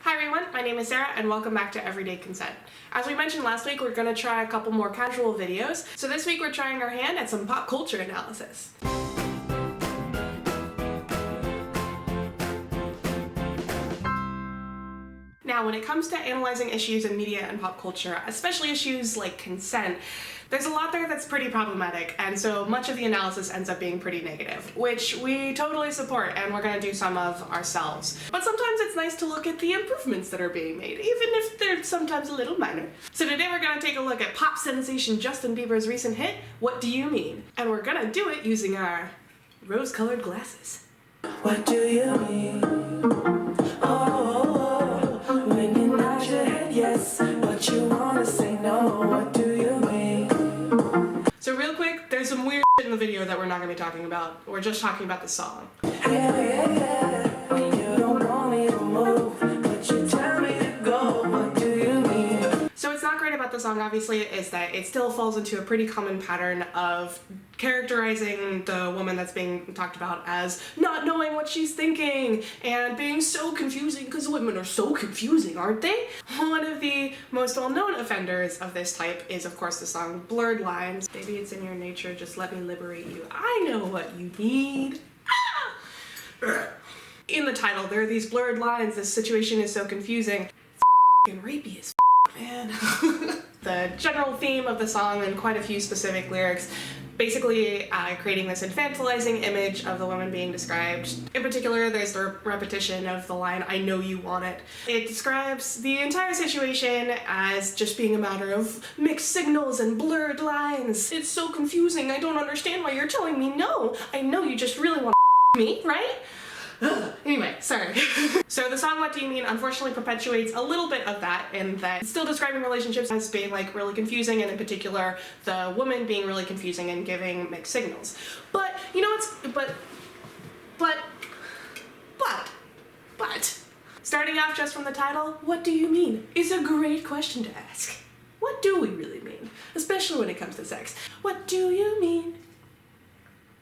Hi everyone, my name is Sarah and welcome back to Everyday Consent. As we mentioned last week, we're going to try a couple more casual videos, so this week we're trying our hand at some pop culture analysis. Now, when it comes to analyzing issues in media and pop culture, especially issues like consent, there's a lot there that's pretty problematic, and so much of the analysis ends up being pretty negative, which we totally support, and we're going to do some of ourselves. But sometimes it's nice to look at the improvements that are being made, even if they're sometimes a little minor. So today we're going to take a look at pop sensation Justin Bieber's recent hit, What Do You Mean? And we're going to do it using our rose-colored glasses. What do you mean? Oh, when you nod your head yes, but you wanna say no. What do you mean? So real quick, there's some weird shit in the video that we're not going to be talking about. We're just talking about the song. Yeah. You don't want me to move, but you tell me to go. What do you mean? So what's not great about the song, obviously, is that it still falls into a pretty common pattern of characterizing the woman that's being talked about as not knowing what she's thinking and being so confusing, because women are so confusing, aren't they? One of the most well-known offenders of this type is, of course, the song Blurred Lines. Baby, it's in your nature, just let me liberate you. I know what you need. Ah! In the title, there are these blurred lines. This situation is so confusing. It's rapey as man. The general theme of the song and quite a few specific lyrics basically creating this infantilizing image of the woman being described. In particular, there's the repetition of the line, I know you want it. It describes the entire situation as just being a matter of mixed signals and blurred lines. It's so confusing, I don't understand why you're telling me no. I know you just really want me, right? Anyway, sorry. So the song What Do You Mean unfortunately perpetuates a little bit of that, in that it's still describing relationships as being like really confusing, and in particular the woman being really confusing and giving mixed signals. But you know what's but starting off just from the title, what do you mean, is a great question to ask. What do we really mean? Especially when it comes to sex. What do you mean?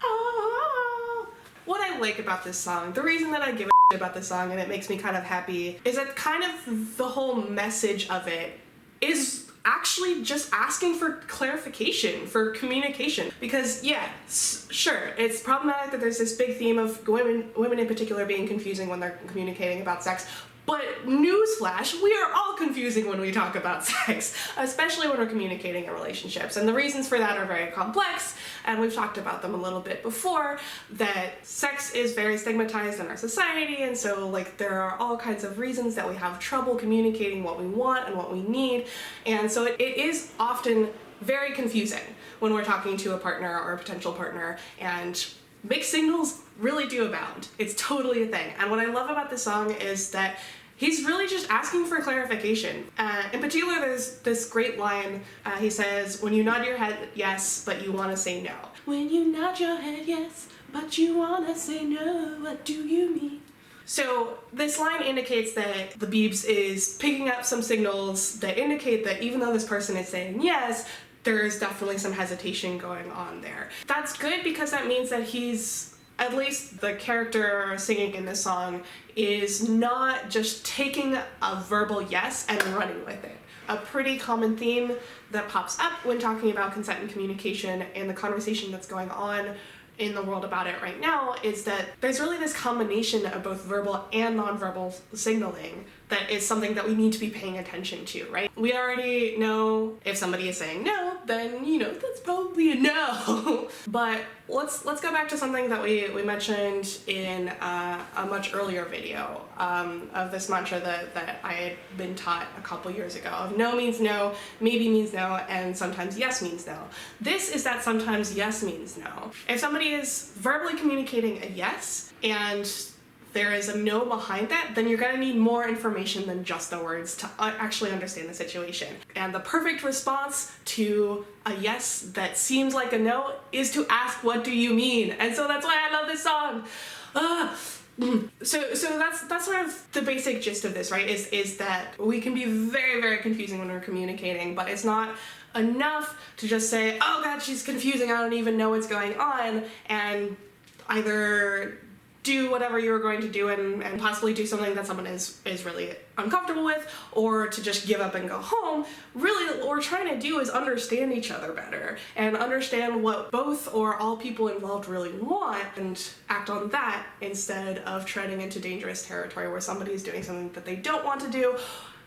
Oh. What I like about this song, the reason that I give a shit about this song and it makes me kind of happy, is that kind of the whole message of it is actually just asking for clarification, for communication. Because yeah, sure, it's problematic that there's this big theme of women in particular being confusing when they're communicating about sex. But newsflash, we are all confusing when we talk about sex, especially when we're communicating in relationships. And the reasons for that are very complex, and we've talked about them a little bit before, that sex is very stigmatized in our society, and so like there are all kinds of reasons that we have trouble communicating what we want and what we need. And so it is often very confusing when we're talking to a partner or a potential partner, and mixed signals really do abound. It's totally a thing. And what I love about this song is that he's really just asking for clarification. In particular, there's this great line. He says, when you nod your head yes, but you want to say no. When you nod your head yes, but you want to say no, what do you mean? So this line indicates that the Biebs is picking up some signals that indicate that even though this person is saying yes, there's definitely some hesitation going on there. That's good because that means that he's, at least the character singing in this song, is not just taking a verbal yes and running with it. A pretty common theme that pops up when talking about consent and communication and the conversation that's going on in the world about it right now is that there's really this combination of both verbal and nonverbal signaling that is something that we need to be paying attention to, right? We already know if somebody is saying no, then you know that's probably a no. But let's go back to something that we mentioned in a much earlier video of this mantra that I had been taught a couple years ago of no means no, maybe means no, and sometimes yes means no. This is that sometimes yes means no. If somebody is verbally communicating a yes and there is a no behind that, then you're gonna need more information than just the words to actually understand the situation. And the perfect response to a yes that seems like a no is to ask, what do you mean? And so that's why I love this song. So that's sort of the basic gist of this, right? Is that we can be very, very confusing when we're communicating, but it's not enough to just say, oh God, she's confusing, I don't even know what's going on, and either do whatever you're going to do and possibly do something that someone is really uncomfortable with, or to just give up and go home. Really, what we're trying to do is understand each other better and understand what both or all people involved really want and act on that instead of treading into dangerous territory where somebody is doing something that they don't want to do,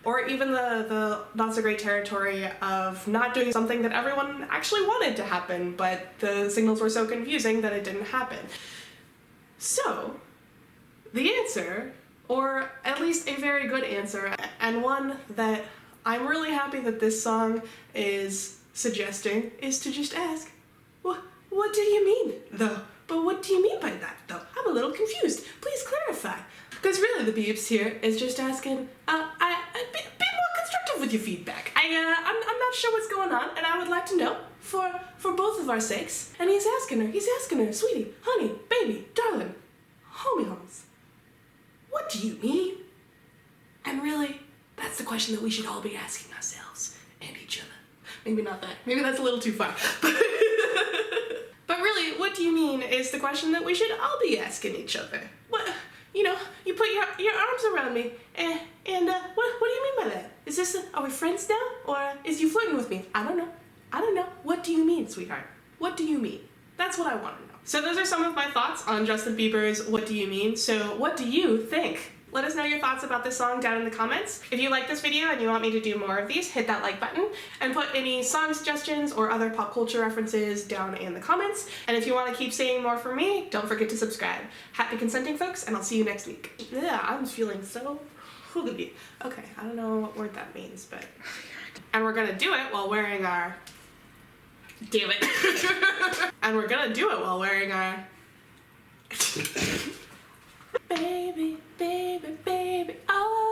or even the not so great territory of not doing something that everyone actually wanted to happen, but the signals were so confusing that it didn't happen. So, the answer, or at least a very good answer, and one that I'm really happy that this song is suggesting, is to just ask, what do you mean, though? But what do you mean by that, though? I'm a little confused. Please clarify. Because really the Beeps here is just asking, be more constructive with your feedback. I'm not sure what's going on, and I would like to know, for both of our sakes. And he's asking her, sweetie, honey, baby, darling, homie homes, what do you mean? And really, that's the question that we should all be asking ourselves and each other. Maybe not that. Maybe that's a little too far. But really, what do you mean is the question that we should all be asking each other. What, you put your arms around me, and what do you mean by that? Is this, are we friends now? Or is you flirting with me? I don't know. What do you mean, sweetheart? What do you mean? That's what I want to know. So those are some of my thoughts on Justin Bieber's What Do You Mean? So what do you think? Let us know your thoughts about this song down in the comments. If you like this video and you want me to do more of these, hit that like button and put any song suggestions or other pop culture references down in the comments. And if you want to keep seeing more from me, don't forget to subscribe. Happy consenting, folks, and I'll see you next week. Yeah, I'm feeling so hoogly. Okay, I don't know what word that means, but... And we're gonna do it while wearing our... Damn it. And we're gonna do it while wearing our... Baby, baby, baby, oh.